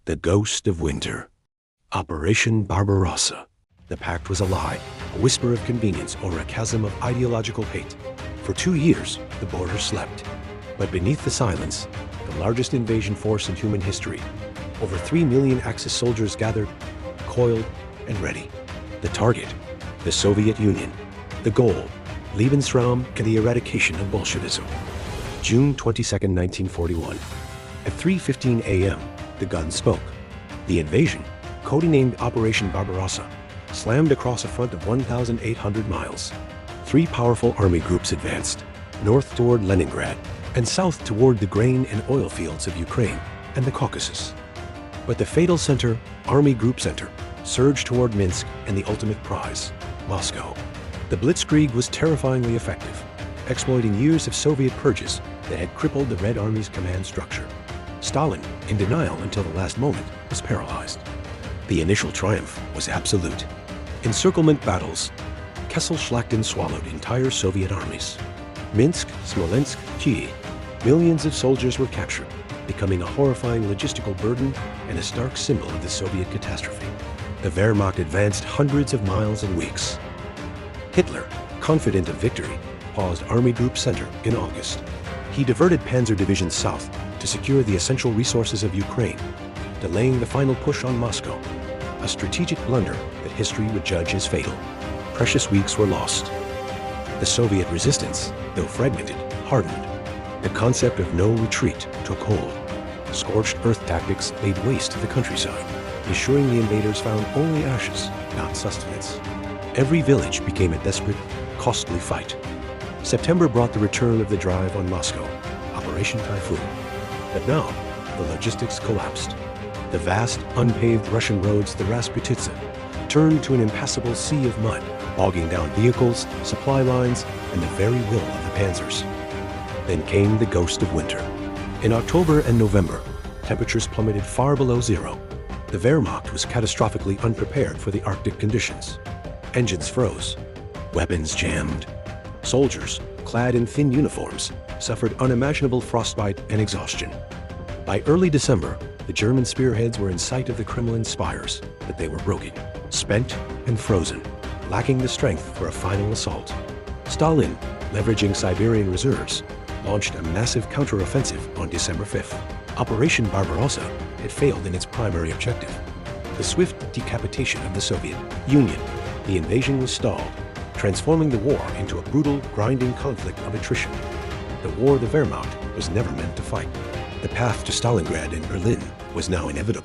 The Ghost of Winter. Operation Barbarossa. The pact was a lie, a whisper of convenience over a chasm of ideological hate. For 2 years, the border slept. But beneath the silence, the largest invasion force in human history, over 3 million Axis soldiers gathered, coiled, and ready. The target, the Soviet Union. The goal, Lebensraum and the eradication of Bolshevism. June 22, 1941. At 3:15 a.m., the gun spoke. The invasion, codenamed Operation Barbarossa, slammed across a front of 1,800 miles. 3 powerful army groups advanced, north toward Leningrad and south toward the grain and oil fields of Ukraine and the Caucasus. But the fatal center, Army Group Center, surged toward Minsk and the ultimate prize, Moscow. The Blitzkrieg was terrifyingly effective, exploiting years of Soviet purges that had crippled the Red Army's command structure. Stalin, in denial until the last moment, was paralyzed. The initial triumph was absolute. Encirclement battles, Kessel-Schlachten swallowed entire Soviet armies. Minsk, Smolensk, Kyiv, millions of soldiers were captured, becoming a horrifying logistical burden and a stark symbol of the Soviet catastrophe. The Wehrmacht advanced hundreds of miles in weeks. Hitler, confident of victory, paused Army Group Center in August. He diverted Panzer divisions south to secure the essential resources of Ukraine, delaying the final push on Moscow, a strategic blunder that history would judge as fatal. Precious weeks were lost. The Soviet resistance, though fragmented, hardened. The concept of no retreat took hold. Scorched earth tactics laid waste to the countryside, ensuring the invaders found only ashes, not sustenance. Every village became a desperate, costly fight. September brought the return of the drive on Moscow, Operation Typhoon. But now, the logistics collapsed. The vast, unpaved Russian roads, the Rasputitsa, turned to an impassable sea of mud, bogging down vehicles, supply lines, and the very will of the Panzers. Then came the ghost of winter. In October and November, temperatures plummeted far below zero. The Wehrmacht was catastrophically unprepared for the Arctic conditions. Engines froze, weapons jammed. Soldiers, clad in thin uniforms, suffered unimaginable frostbite and exhaustion. By early December, the German spearheads were in sight of the Kremlin spires, but they were broken, spent and frozen, lacking the strength for a final assault. Stalin, leveraging Siberian reserves, launched a massive counteroffensive on December 5th. Operation Barbarossa had failed in its primary objective, the swift decapitation of the Soviet Union. The invasion was stalled, transforming the war into a brutal, grinding conflict of attrition. The war the Wehrmacht was never meant to fight. The path to Stalingrad and Berlin was now inevitable.